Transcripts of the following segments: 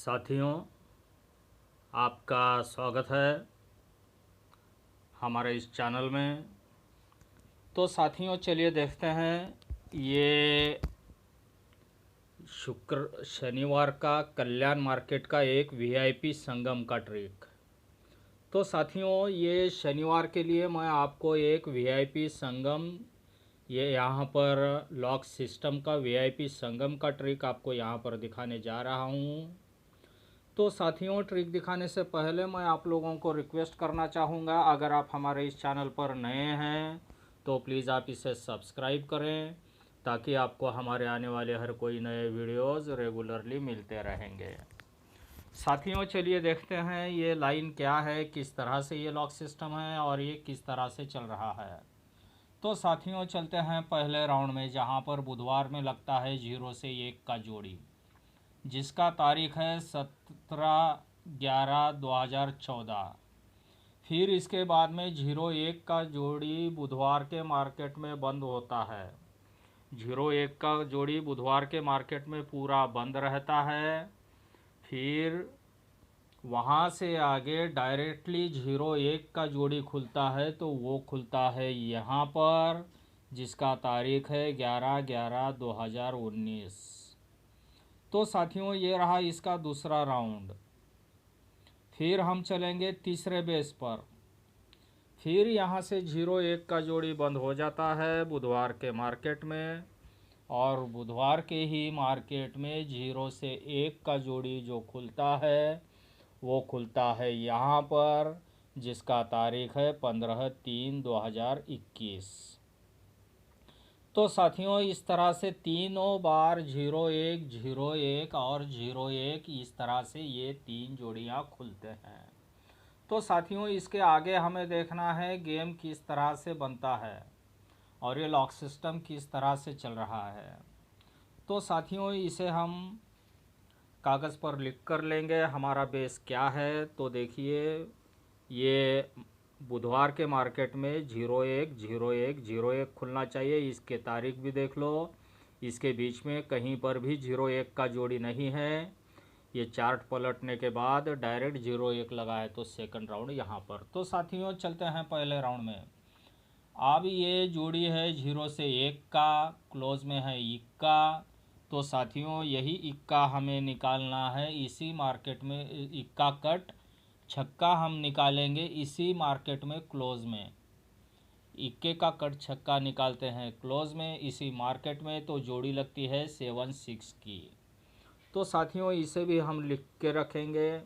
साथियों, आपका स्वागत है हमारे इस चैनल में। तो साथियों, चलिए देखते हैं ये शनिवार का कल्याण मार्केट का एक वीआईपी संगम का ट्रिक। तो साथियों, ये शनिवार के लिए मैं आपको एक वीआईपी संगम, ये यहाँ पर लॉक सिस्टम का वीआईपी संगम का ट्रिक आपको यहाँ पर दिखाने जा रहा हूँ। तो साथियों, ट्रिक दिखाने से पहले मैं आप लोगों को रिक्वेस्ट करना चाहूँगा, अगर आप हमारे इस चैनल पर नए हैं तो प्लीज़ आप इसे सब्सक्राइब करें, ताकि आपको हमारे आने वाले हर कोई नए वीडियोज़ रेगुलरली मिलते रहेंगे। साथियों, चलिए देखते हैं ये लाइन क्या है, किस तरह से ये लॉक सिस्टम है और ये किस तरह से चल रहा है। तो साथियों, चलते हैं पहले राउंड में, जहाँ पर बुधवार में लगता है 0 से 1 का जोड़ी, जिसका तारीख है 17/11/2014। फिर इसके बाद में 0-1 का जोड़ी बुधवार के मार्केट में बंद होता है। 0-1 का जोड़ी बुधवार के मार्केट में पूरा बंद रहता है। फिर वहाँ से आगे डायरेक्टली 0-1 का जोड़ी खुलता है, तो वो खुलता है यहाँ पर, जिसका तारीख है 11/11/2019। तो साथियों, ये रहा इसका दूसरा राउंड। फिर हम चलेंगे तीसरे बेस पर। फिर यहाँ से 0-1 का जोड़ी बंद हो जाता है बुधवार के मार्केट में, और बुधवार के ही मार्केट में 0 से 1 का जोड़ी जो खुलता है वो खुलता है यहाँ पर, जिसका तारीख है 15/3/2021। तो साथियों, इस तरह से तीनों बार 0-1, 0-1 और 0-1, इस तरह से ये 3 जोड़ियाँ खुलते हैं। तो साथियों, इसके आगे हमें देखना है गेम किस तरह से बनता है और ये लॉक सिस्टम किस तरह से चल रहा है। तो साथियों, इसे हम कागज़ पर लिख कर लेंगे हमारा बेस क्या है। तो देखिए, ये बुधवार के मार्केट में 0-1, 0-1, 0-1 खुलना चाहिए। इसके तारीख भी देख लो, इसके बीच में कहीं पर भी 0-1 का जोड़ी नहीं है। ये चार्ट पलटने के बाद डायरेक्ट 0-1 लगा है, तो सेकंड राउंड यहाँ पर। तो साथियों, चलते हैं पहले राउंड में। अब ये जोड़ी है 0 से 1 का, क्लोज में है इक्का। तो साथियों, यही इक्का हमें निकालना है इसी मार्केट में। इक्का कट छक्का हम निकालेंगे इसी मार्केट में, क्लोज में। इक्के का कट छक्का निकालते हैं क्लोज में इसी मार्केट में, तो जोड़ी लगती है 7-6 की। तो साथियों, इसे भी हम लिख के रखेंगे।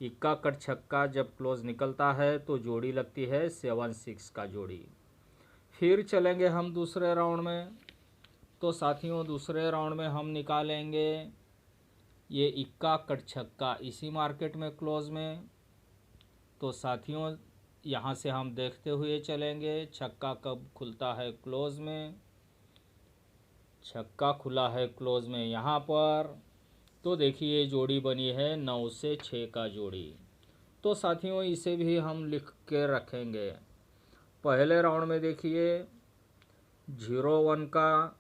इक्का कट छक्का जब क्लोज निकलता है तो जोड़ी लगती है 7-6 का जोड़ी। फिर चलेंगे हम दूसरे राउंड में। तो साथियों, दूसरे राउंड में हम निकालेंगे ये इक्का कट छक्का इसी मार्केट में, क्लोज में। तो साथियों, यहाँ से हम देखते हुए चलेंगे छक्का कब खुलता है क्लोज में। छक्का खुला है क्लोज में यहाँ पर। तो देखिए, जोड़ी बनी है 9 से 6 का जोड़ी। तो साथियों, इसे भी हम लिख के रखेंगे। पहले राउंड में देखिए 0-1 का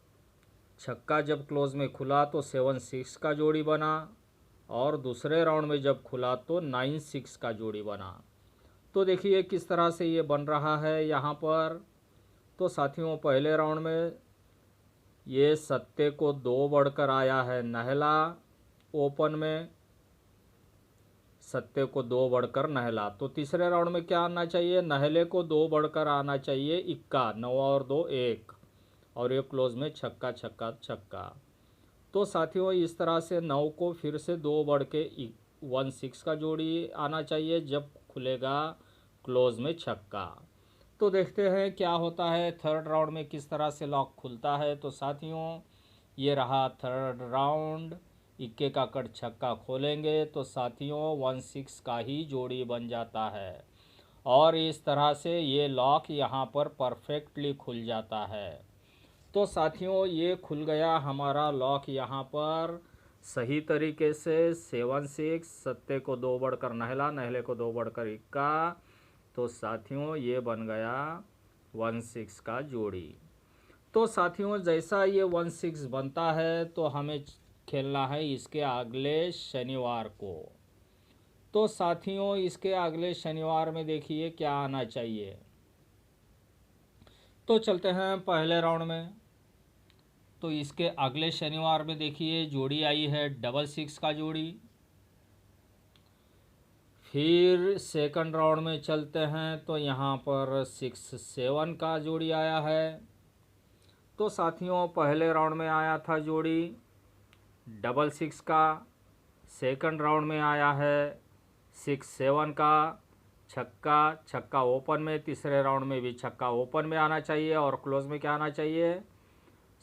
छक्का जब क्लोज में खुला तो 7-6 का जोड़ी बना, और दूसरे राउंड में जब खुला तो 9-6 का जोड़ी बना। तो देखिए किस तरह से ये बन रहा है यहाँ पर। तो साथियों, पहले राउंड में ये सत्ते को 2 बढ़कर आया है नहला, ओपन में सत्ते को 2 बढ़कर नहला। तो तीसरे राउंड में क्या आना चाहिए, नहले को 2 बढ़कर आना चाहिए इक्का, 9 और 2 1, और ये क्लोज में छक्का छक्का छक्का। तो साथियों, इस तरह से 9 को फिर से 2 बढ़ के 1-6 का जोड़ी आना चाहिए जब खुलेगा क्लोज में छक्का। तो देखते हैं क्या होता है थर्ड राउंड में, किस तरह से लॉक खुलता है। तो साथियों, ये रहा थर्ड राउंड। इक्के का कट छक्का खोलेंगे तो साथियों 1-6 का ही जोड़ी बन जाता है, और इस तरह से ये लॉक यहाँ पर परफेक्टली खुल जाता है। तो साथियों, ये खुल गया हमारा लॉक यहाँ पर सही तरीके से। 7-6, सत्ते को 2 बढ़कर नहला, नहले को 2 बढ़कर इक्का। तो साथियों, ये बन गया 1-6 का जोड़ी। तो साथियों, जैसा ये 1-6 बनता है तो हमें खेलना है इसके अगले शनिवार को। तो साथियों इसके अगले शनिवार में देखिए क्या आना चाहिए। तो चलते हैं पहले राउंड में। तो इसके अगले शनिवार में देखिए जोड़ी आई है 66 का जोड़ी। फिर सेकंड राउंड में चलते हैं तो यहाँ पर 67 का जोड़ी आया है। तो साथियों पहले राउंड में आया था जोड़ी 66 का, सेकंड राउंड में आया है 67 का छक्का, छक्का ओपन में, तीसरे राउंड में भी छक्का ओपन में आना चाहिए और क्लोज में क्या आना चाहिए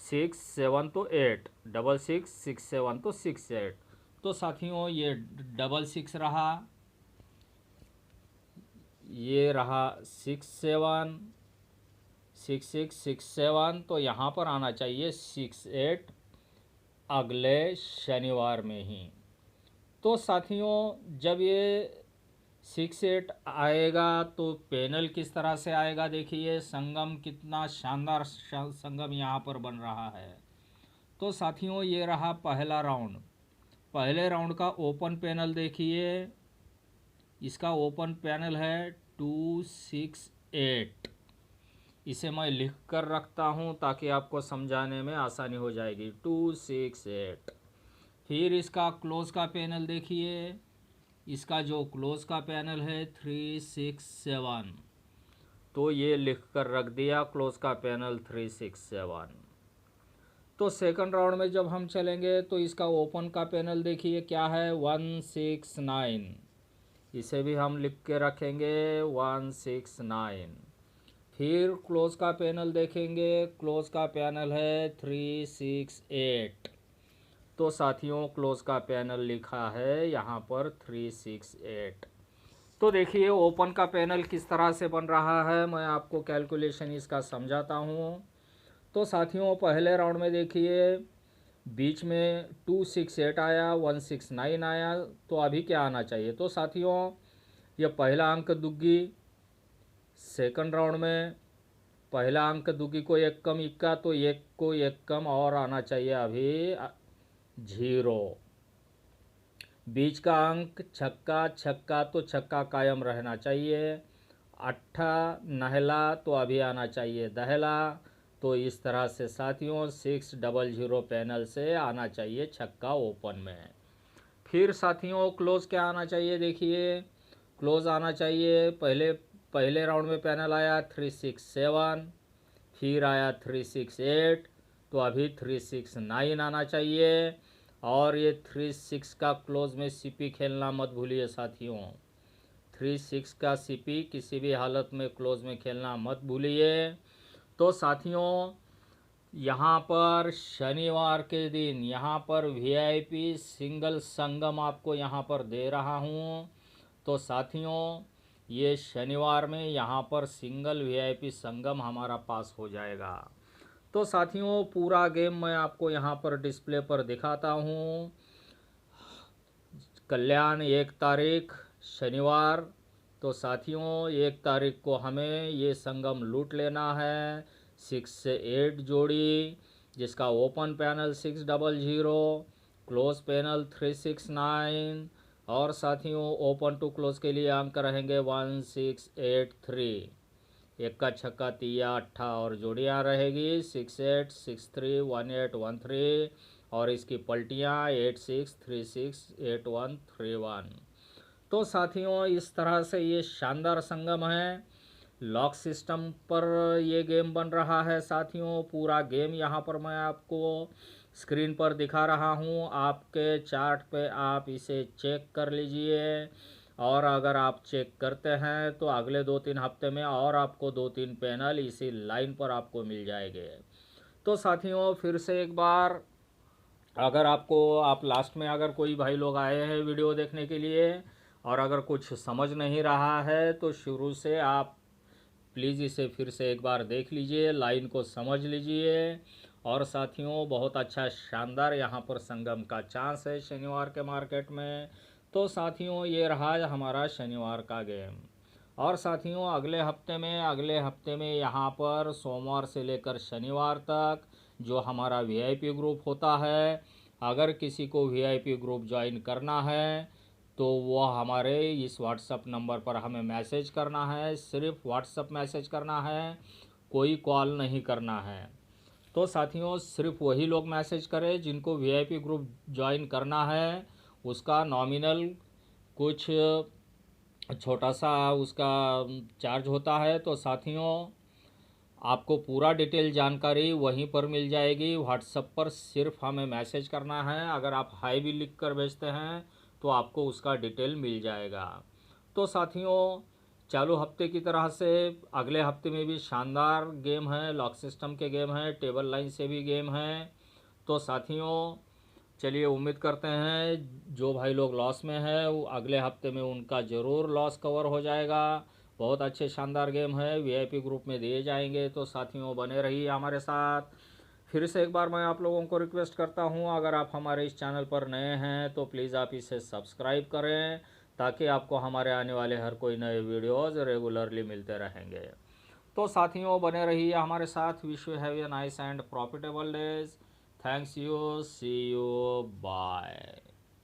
6 7 तो 8, 66 6 7 तो 6 8। तो साथियों ये 66 रहा, ये रहा 6 7 6 6 6 7, तो यहाँ पर आना चाहिए 6 8 अगले शनिवार में ही। तो साथियों जब ये 6 8 आएगा तो पैनल किस तरह से आएगा देखिए, संगम कितना शानदार संगम यहाँ पर बन रहा है। तो साथियों ये रहा पहला राउंड। पहले राउंड का ओपन पैनल देखिए, इसका ओपन पैनल है 2 6 8। इसे मैं लिख कर रखता हूँ ताकि आपको समझाने में आसानी हो जाएगी, 2 6 8। फिर इसका क्लोज का पैनल देखिए, इसका जो क्लोज का पैनल है 3 6 7। तो ये लिख कर रख दिया क्लोज का पैनल 3 6 7। तो सेकंड राउंड में जब हम चलेंगे तो इसका ओपन का पैनल देखिए क्या है 1 6 9। इसे भी हम लिख के रखेंगे 1 6 9। फिर क्लोज का पैनल देखेंगे, क्लोज का पैनल है 3 6 8। तो साथियों क्लोज का पैनल लिखा है यहाँ पर 3 6 8। तो देखिए ओपन का पैनल किस तरह से बन रहा है, मैं आपको कैलकुलेशन इसका समझाता हूँ। तो साथियों पहले राउंड में देखिए बीच में 2 6 8 आया, 1 6 9 आया, तो अभी क्या आना चाहिए। तो साथियों ये पहला अंक दुग्गी, सेकंड राउंड में पहला अंक दुग्गी को एक कम इक्का, तो एक को एक कम और आना चाहिए अभी 0। बीच का अंक छक्का, छक्का तो छक्का कायम रहना चाहिए। अट्ठा नहला तो अभी आना चाहिए दहला। तो इस तरह से साथियों 6 0 पैनल से आना चाहिए छक्का ओपन में। फिर साथियों क्लोज क्या आना चाहिए देखिए, क्लोज आना चाहिए पहले राउंड में पैनल आया 3 6 7, फिर आया 3 6 8, तो अभी 3 6 9 आना चाहिए। और ये 3 6 का क्लोज में सीपी खेलना मत भूलिए साथियों, 3 6 का सीपी किसी भी हालत में क्लोज में खेलना मत भूलिए। तो साथियों यहाँ पर शनिवार के दिन यहाँ पर वीआईपी सिंगल संगम आपको यहाँ पर दे रहा हूँ। तो साथियों ये शनिवार में यहाँ पर सिंगल वीआईपी संगम हमारा पास हो जाएगा। तो साथियों पूरा गेम मैं आपको यहाँ पर डिस्प्ले पर दिखाता हूँ। कल्याण 1 तारीख शनिवार। तो साथियों 1 तारीख को हमें ये संगम लूट लेना है। 6 से 8 जोड़ी जिसका ओपन पैनल 6 0, क्लोज पैनल 3 6 9 और साथियों ओपन टू क्लोज के लिए अंक रहेंगे 1 6 8 3। एक का छक्का तिया अट्ठा और जोड़ियाँ रहेगी 6 8 6 3 1 8 1 3 और इसकी पलटियाँ 8 6 3 6 8 1 3 1। तो साथियों इस तरह से ये शानदार संगम है। लॉक सिस्टम पर ये गेम बन रहा है साथियों। पूरा गेम यहाँ पर मैं आपको स्क्रीन पर दिखा रहा हूँ, आपके चार्ट पे आप इसे चेक कर लीजिए। और अगर आप चेक करते हैं तो अगले 2-3 हफ्ते में और आपको 2-3 पैनल इसी लाइन पर आपको मिल जाएंगे। तो साथियों फिर से एक बार अगर आप लास्ट में अगर कोई भाई लोग आए हैं वीडियो देखने के लिए और अगर कुछ समझ नहीं रहा है तो शुरू से आप प्लीज़ इसे फिर से एक बार देख लीजिए, लाइन को समझ लीजिए। और साथियों बहुत अच्छा शानदार यहाँ पर संगम का चांस है शनिवार के मार्केट में। तो साथियों ये रहा हमारा शनिवार का गेम। और साथियों अगले हफ्ते में यहाँ पर सोमवार से लेकर शनिवार तक जो हमारा वीआईपी ग्रुप होता है, अगर किसी को VIP ग्रुप ज्वाइन करना है तो वो हमारे इस व्हाट्सअप नंबर पर हमें मैसेज करना है, सिर्फ व्हाट्सअप मैसेज करना है, कोई कॉल नहीं करना है। तो साथियों सिर्फ वही लोग मैसेज करें जिनको VIP ग्रुप ज्वाइन करना है। उसका नॉमिनल कुछ छोटा सा उसका चार्ज होता है। तो साथियों आपको पूरा डिटेल जानकारी वहीं पर मिल जाएगी व्हाट्सएप पर, सिर्फ हमें मैसेज करना है। अगर आप हाई भी लिख कर भेजते हैं तो आपको उसका डिटेल मिल जाएगा। तो साथियों चालू हफ्ते की तरह से अगले हफ्ते में भी शानदार गेम है, लॉक सिस्टम के गेम है, टेबल लाइन से भी गेम है। तो साथियों चलिए उम्मीद करते हैं जो भाई लोग लॉस में है वो अगले हफ्ते में उनका ज़रूर लॉस कवर हो जाएगा। बहुत अच्छे शानदार गेम है, VIP ग्रुप में दिए जाएंगे। तो साथियों बने रहिए हमारे साथ। फिर से एक बार मैं आप लोगों को रिक्वेस्ट करता हूं, अगर आप हमारे इस चैनल पर नए हैं तो प्लीज़ आप इसे सब्सक्राइब करें ताकि आपको हमारे आने वाले हर कोई नए वीडियोज़ रेगुलरली मिलते रहेंगे। तो साथियों बने रहिए हमारे साथ। Wish you have a nice and profitable days. Thanks you, see you, bye.